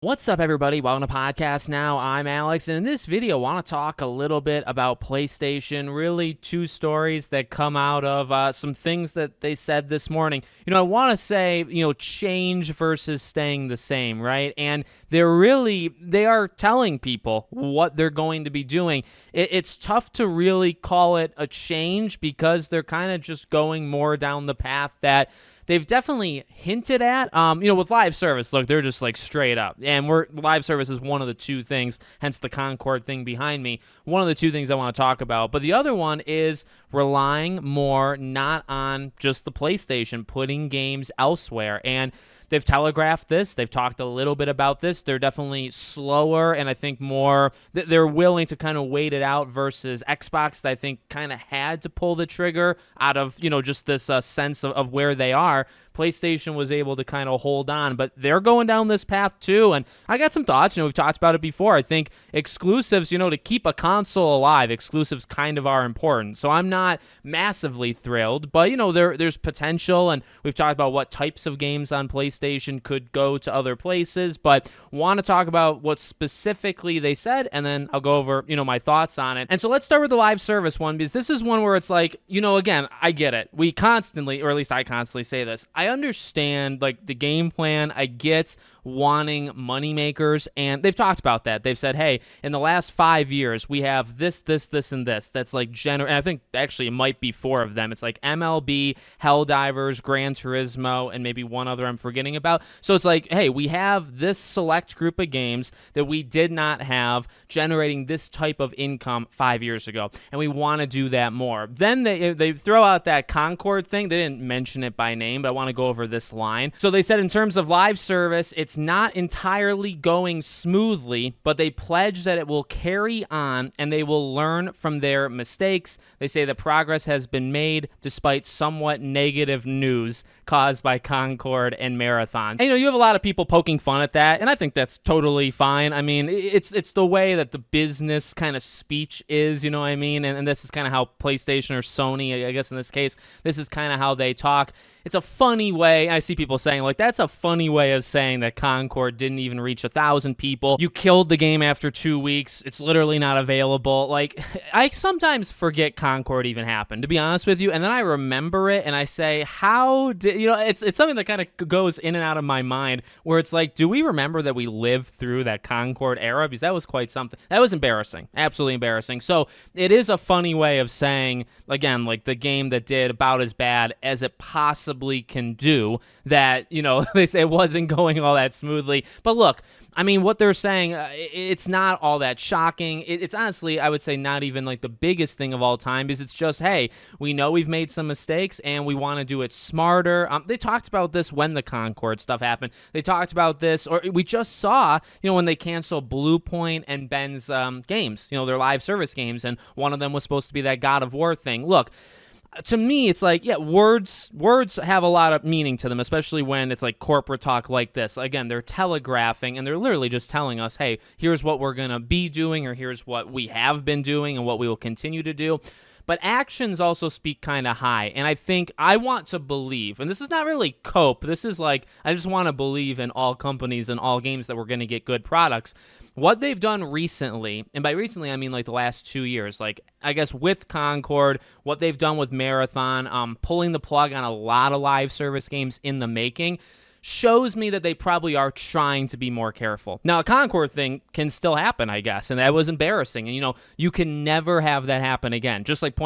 What's up, everybody? Welcome to Podcast Now. I'm Alex, and in this video, I want to talk a little bit about PlayStation. Really, two stories that come out of some things that they said this morning. I want to say, change versus staying the same, right? And they are telling people what they're going to be doing. It's tough to really call it a change because they're kind of just going more down the path that they've definitely hinted at, with live service. Look, they're just like straight up. And live service is one of the two things, hence the Concord thing behind me. One of the two things I want to talk about. But the other one is relying more not on just the PlayStation, putting games elsewhere. And they've telegraphed this. They've talked a little bit about this. They're definitely slower, and I think more they're willing to kind of wait it out versus Xbox that I think kind of had to pull the trigger out of, just this sense of where they are. PlayStation was able to kind of hold on, but they're going down this path too. And I got some thoughts. We've talked about it before. I think exclusives, to keep a console alive, exclusives kind of are important. So I'm not massively thrilled, but there's potential, and we've talked about what types of games on PlayStation could go to other places, but want to talk about what specifically they said, and then I'll go over, my thoughts on it. And so let's start with the live service one, because this is one where it's like, again, I get it. We constantly, or at least I constantly say this. I understand like the game plan. I get wanting money makers, and they've talked about that. They've said, hey, in the last 5 years, we have this, and this. That's like and I think actually it might be 4 of them. It's like MLB, Helldivers, Gran Turismo, and maybe one other I'm forgetting about. So it's like, hey, we have this select group of games that we did not have generating this type of income 5 years ago, and we want to do that more. Then they throw out that Concord thing. They didn't mention it by name, but I want to go over this line. So they said in terms of live service, it's not entirely going smoothly, but they pledge that it will carry on and they will learn from their mistakes. They say the progress has been made despite somewhat negative news caused by Concord and Marathon. And, you have a lot of people poking fun at that, and I think that's totally fine. I mean, it's the way that the business kind of speech is, you know what I mean? And this is kind of how PlayStation or Sony, I guess in this case, this is kind of how they talk. It's a funny way. I see people saying, like, that's a funny way of saying that Concord didn't even reach 1,000 people. You killed the game after 2 weeks. It's literally not available. Like, I sometimes forget Concord even happened, to be honest with you. And then I remember it and I say, how did, it's something that kind of goes in and out of my mind where it's like, do we remember that we lived through that Concord era? Because that was quite something. That was embarrassing. Absolutely embarrassing. So it is a funny way of saying, again, like the game that did about as bad as it possibly can do, that they say it wasn't going all that smoothly. But look, I mean, what they're saying, it's not all that shocking. It's honestly, I would say, not even like the biggest thing of all time, because it's just, hey, we know we've made some mistakes and we want to do it smarter. They talked about this when the Concord stuff happened. They talked about this, or we just saw, when they canceled Blue Point and Ben's games, their live service games, and one of them was supposed to be that God of War thing. Look, to me, it's like, yeah, words have a lot of meaning to them, especially when it's like corporate talk like this. Again, they're telegraphing, and they're literally just telling us, hey, here's what we're going to be doing, or here's what we have been doing and what we will continue to do. But actions also speak kind of high, and I think I want to believe, and this is not really cope, this is like, I just want to believe in all companies and all games that we're going to get good products. What they've done recently, and by recently I mean like the last 2 years, like I guess with Concord, what they've done with Marathon, pulling the plug on a lot of live service games in the making, shows me that they probably are trying to be more careful. Now, a Concord thing can still happen, I guess, and that was embarrassing. And, you can never have that happen again. Just like,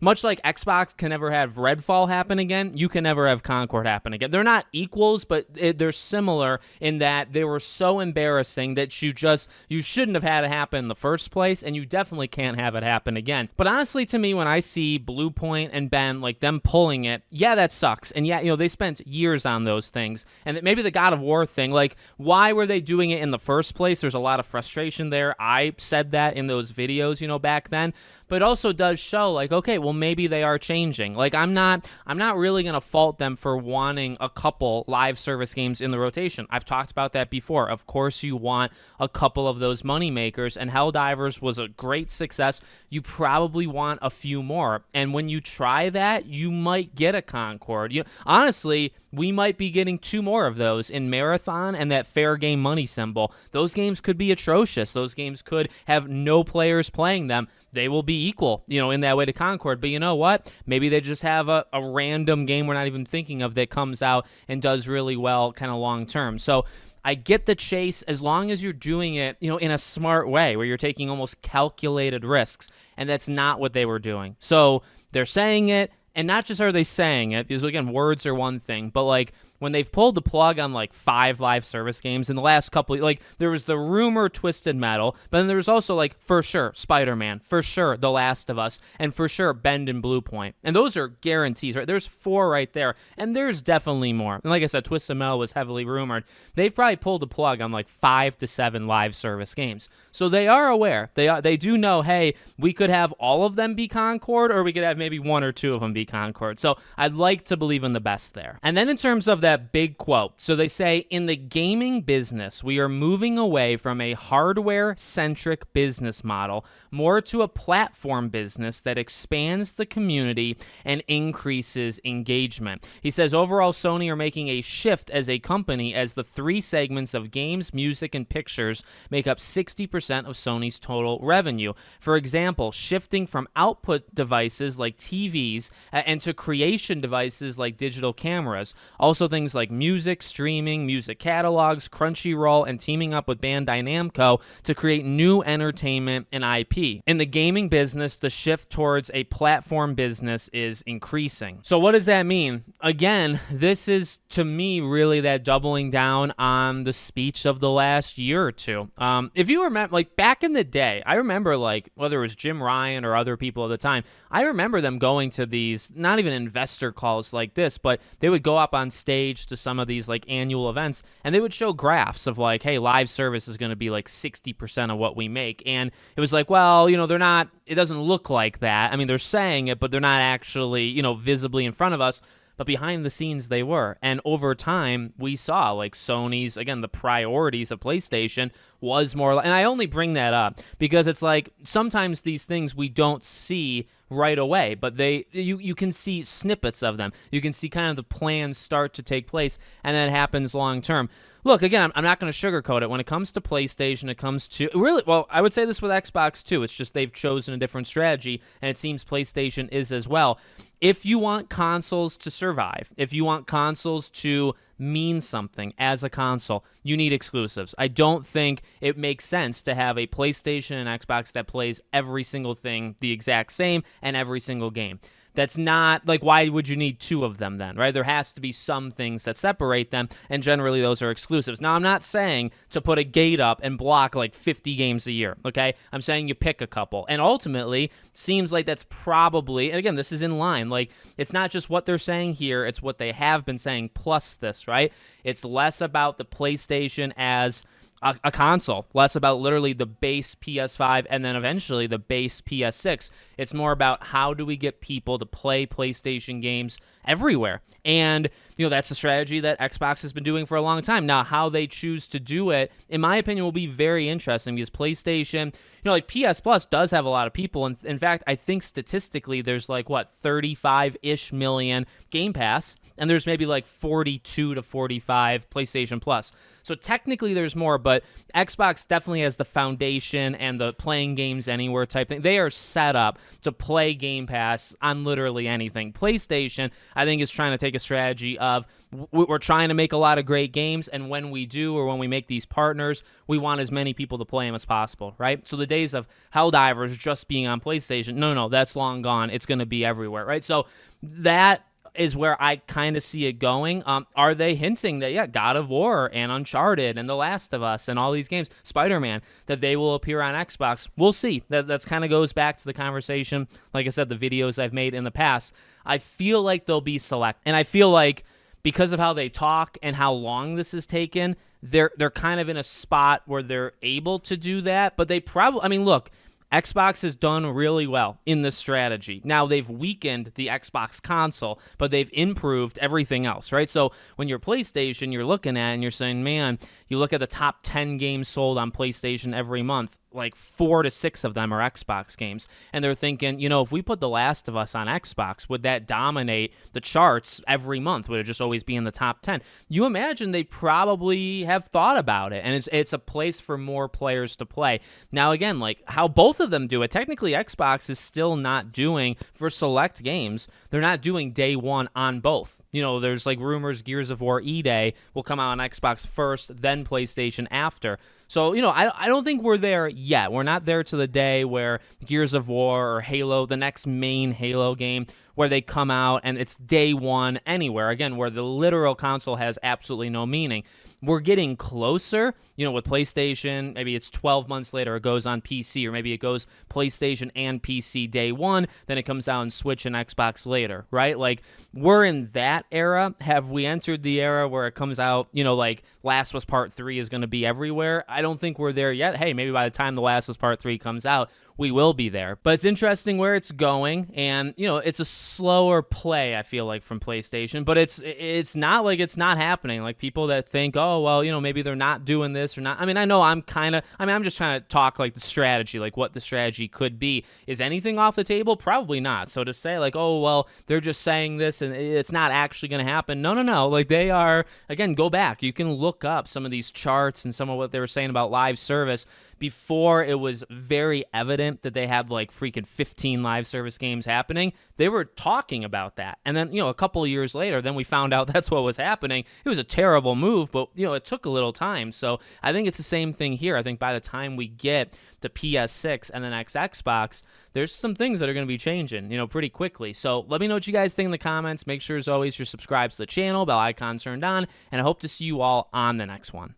much like Xbox can never have Redfall happen again, you can never have Concord happen again. They're not equals, but they're similar in that they were so embarrassing that you shouldn't have had it happen in the first place, and you definitely can't have it happen again. But honestly, to me, when I see Blue Point and Ben, like them pulling it, yeah, that sucks. And yeah, they spent years on those things. And maybe the God of War thing, like, why were they doing it in the first place? There's a lot of frustration there. I said that in those videos, back then. But it also does show, like, okay, well, maybe they are changing. Like, I'm not really going to fault them for wanting a couple live service games in the rotation. I've talked about that before. Of course, you want a couple of those money makers, and Helldivers was a great success. You probably want a few more. And when you try that, you might get a Concord. Honestly, we might be getting 2 more of those in Marathon and that fair game money symbol. Those games could be atrocious. Those games could have no players playing them. They will be equal, in that way to Concord. But you know what? Maybe they just have a random game we're not even thinking of that comes out and does really well kind of long term. So I get the chase as long as you're doing it, in a smart way where you're taking almost calculated risks. And that's not what they were doing. So they're saying it. And not just are they saying it, because again, words are one thing, but like when they've pulled the plug on like 5 live service games in the last couple, like there was the rumor Twisted Metal, but then there was also like for sure Spider-Man, for sure The Last of Us, and for sure Bend and Blue Point. And those are guarantees, right? There's 4 right there, and there's definitely more. And like I said, Twisted Metal was heavily rumored. They've probably pulled the plug on like 5 to 7 live service games. So they are aware. They do know, hey, we could have all of them be Concord, or we could have maybe 1 or 2 of them be Concord. So I'd like to believe in the best there. And then in terms of that big quote, so they say, in the gaming business, we are moving away from a hardware-centric business model more to a platform business that expands the community and increases engagement. He says overall Sony are making a shift as a company as the 3 segments of games, music, and pictures make up 60% of Sony's total revenue. For example, shifting from output devices like TVs and to creation devices like digital cameras. Also things like music, streaming, music catalogs, Crunchyroll, and teaming up with Bandai Namco to create new entertainment and IP. In the gaming business, the shift towards a platform business is increasing. So what does that mean? Again, this is, to me, really that doubling down on the speech of the last year or two. If you remember, like back in the day, I remember like whether it was Jim Ryan or other people at the time, I remember them going to these, not even investor calls like this, but they would go up on stage to some of these like annual events and they would show graphs of like, hey, live service is going to be like 60% of what we make. And it was like, well, they're not, it doesn't look like that. I mean, they're saying it, but they're not actually, visibly in front of us. But behind the scenes, they were. And over time, we saw like Sony's, again, the priorities of PlayStation was more, and I only bring that up because it's like sometimes these things we don't see right away, but you can see snippets of them. You can see kind of the plans start to take place, and that happens long term. Look, again, I'm not going to sugarcoat it. When it comes to PlayStation, it comes to really, well, I would say this with Xbox too. It's just they've chosen a different strategy, and it seems PlayStation is as well. If you want consoles to survive, if you want consoles to mean something as a console, you need exclusives. I don't think it makes sense to have a PlayStation and Xbox that plays every single thing the exact same and every single game. That's not, like, why would you need 2 of them then, right? There has to be some things that separate them, and generally those are exclusives. Now, I'm not saying to put a gate up and block, like, 50 games a year, okay? I'm saying you pick a couple. And ultimately, seems like that's probably, and again, this is in line, like, it's not just what they're saying here, it's what they have been saying plus this, right? It's less about the PlayStation as a console, less about literally the base PS5 and then eventually the base PS6. It's more about how do we get people to play PlayStation games everywhere. And, that's the strategy that Xbox has been doing for a long time. Now, how they choose to do it, in my opinion, will be very interesting because PlayStation, like PS Plus does have a lot of people. And in fact, I think statistically there's like, 35-ish million Game Pass, and there's maybe like 42 to 45 PlayStation Plus. So technically there's more, but Xbox definitely has the foundation and the playing games anywhere type thing. They are set up to play Game Pass on literally anything. PlayStation, I think, is trying to take a strategy of we're trying to make a lot of great games, and when we do, or when we make these partners, we want as many people to play them as possible, right? So the days of Helldivers just being on PlayStation, no, that's long gone. It's going to be everywhere, right? So that is where I kind of see it going. Are they hinting that, yeah, God of War and Uncharted and The Last of Us and all these games, Spider-Man, that they will appear on Xbox? We'll see. That's kind of goes back to the conversation, like I said, the videos I've made in the past. I feel like they'll be select, and I feel like because of how they talk and how long this has taken, they're kind of in a spot where they're able to do that, but they probably, I mean, look, Xbox has done really well in this strategy. Now, they've weakened the Xbox console, but they've improved everything else, right? So when you're PlayStation, you're looking at and you're saying, man, you look at the top 10 games sold on PlayStation every month. like 4 to 6 of them are Xbox games. And they're thinking, if we put The Last of Us on Xbox, would that dominate the charts every month? Would it just always be in the top 10? You imagine they probably have thought about it, and it's a place for more players to play. Now, again, like how both of them do it, technically Xbox is still not doing, for select games, they're not doing day one on both. There's like rumors Gears of War E-Day will come out on Xbox first, then PlayStation after. So, I don't think we're there yet. We're not there to the day where Gears of War or Halo, the next main Halo game, where they come out and it's day one anywhere, again, where the literal console has absolutely no meaning. We're getting closer, with PlayStation. Maybe it's 12 months later it goes on PC, or maybe it goes PlayStation and PC day one, then it comes out on Switch and Xbox later, right? Like, we're in that era. Have we entered the era where it comes out, like Last of Us Part 3 is going to be everywhere? I don't think we're there yet. Hey, maybe by the time The Last of Us Part 3 comes out, we will be there. But it's interesting where it's going, and it's a slower play, I feel like, from PlayStation, but it's not like it's not happening. Like, people that think, oh, well, maybe they're not doing this or not. I mean, I know I'm just trying to talk like the strategy, like what the strategy could be. Is anything off the table? Probably not. So to say like, oh, well, they're just saying this and it's not actually going to happen. No. Like, they are, again, go back. You can look up some of these charts and some of what they were saying about live service before it was very evident that they had like freaking 15 live service games happening. They were talking about that. And then, a couple of years later, then we found out that's what was happening. It was a terrible move, but, it took a little time. So I think it's the same thing here. I think by the time we get to PS6 and the next Xbox, there's some things that are going to be changing, pretty quickly. So let me know what you guys think in the comments. Make sure, as always, you're subscribed to the channel, bell icon turned on, and I hope to see you all on the next one.